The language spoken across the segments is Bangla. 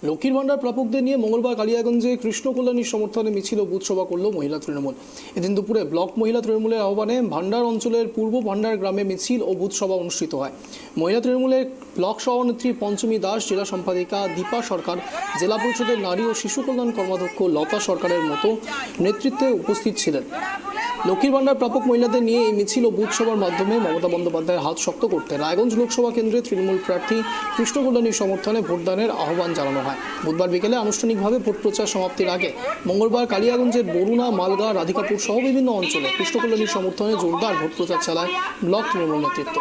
লক্ষ্মীর ভান্ডার প্রাপকদের নিয়ে মঙ্গলবার কালিয়াগঞ্জে কৃষ্ণ কল্যাণীর সমর্থনে মিছিল ও বুথ সভা করল মহিলা তৃণমূল। এদিন দুপুরে ব্লক মহিলা তৃণমূলের আহ্বানে ভান্ডার অঞ্চলের পূর্ব ভান্ডার গ্রামে মিছিল ও বুথ সভা অনুষ্ঠিত হয়। মহিলা তৃণমূলের ব্লক সভানেত্রী পঞ্চমী দাস, জেলা সম্পাদিকা দীপা সরকার, জেলা পরিষদের নারী ও শিশু কল্যাণ কর্মাধ্যক্ষ লতা সরকারের মতো নেতৃত্বে উপস্থিত ছিলেন। লক্ষ্মীর ভান্ডার প্রাপক মহিলাদের নিয়ে এই মিছিল ও বুথ সভার মাধ্যমে মমতা বন্দ্যোপাধ্যায়ের হাত শক্ত করতে রায়গঞ্জ লোকসভা কেন্দ্রে তৃণমূল প্রার্থী কৃষ্ণ কল্যাণীর সমর্থনে ভোটদানের আহ্বান জানানো হয়। বুধবার বিকেলে আনুষ্ঠানিকভাবে ভোট প্রচার সমাপ্তির আগে মঙ্গলবার কালিয়াগঞ্জের বরুণা, মালগা, রাধিকাপুর সহ বিভিন্ন অঞ্চলে কৃষ্ণ কল্যাণীর সমর্থনে জোরদার ভোট প্রচার চালায় ব্লক তৃণমূল নেতৃত্ব।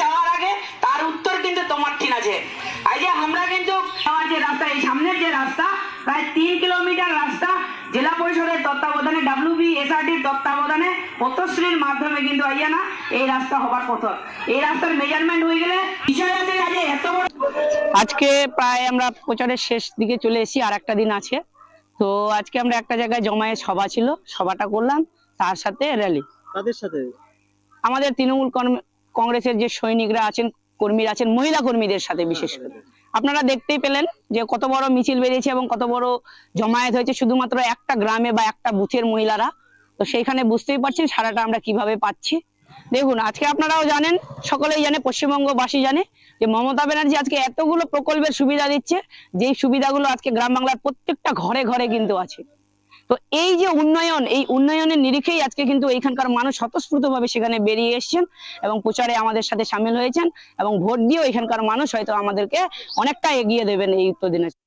যাওয়ার আগে তার উত্তর কিন্তু তোমার ঠিক আছে। এই যে আমরা কিন্তু আমার যে রাস্তা, এই সামনের যে রাস্তা প্রায় 3 কিলোমিটার রাস্তা জেলা পরিষদের তত্ত্বাবধানে, WBSRDর তত্ত্বাবধানে পথশ্রীর মাধ্যমে কিন্তু আইয়া না এই রাস্তা হবার পথ। এই রাস্তার মেজারমেন্ট হয়ে গেলে বিষয় আছে যে এত বড়। আজকে প্রায় আমরা প্রচারের শেষ দিকে চলে এসেছি, আর একটা দিন আছে। তো আজকে আমরা একটা জায়গায় জমায়েত সভা ছিল, সভাটা করলাম, তার সাথে র্যালি। তাদের সাথে আমাদের তৃণমূল কংগ্রেসের যে সৈনিকরা আছেন, কর্মীরা আছেন, মহিলা কর্মীদের সাথে বিশেষ করে আপনারা দেখতেই পেলেন যে কত বড় মিছিল বেরিয়েছে এবং কত বড় জমায়েত হয়েছে শুধুমাত্র একটা গ্রামে বা একটা বুথের মহিলারা। তো সেইখানে বুঝতেই পারছেন সারাটা আমরা কিভাবে পাচ্ছি। দেখুন, আজকে আপনারাও জানেন, সকলেই জানে, পশ্চিমবঙ্গবাসী জানে যে মমতা ব্যানার্জি আজকে এতগুলো প্রকল্পের সুবিধা দিচ্ছে, যেই সুবিধাগুলো আজকে গ্রাম বাংলার প্রত্যেকটা ঘরে ঘরে কিন্তু আছে। তো এই যে উন্নয়ন, এই উন্নয়নের নিরিখেই আজকে কিন্তু এইখানকার মানুষ স্বতঃস্ফূর্তভাবে সেখানে বেরিয়ে এসেছেন এবং প্রচারে আমাদের সাথে সামিল হয়েছেন এবং ভোট দিয়েও এখানকার মানুষ হয়তো আমাদেরকে অনেকটা এগিয়ে দেবেন এই উত্তর দিনাজপুর।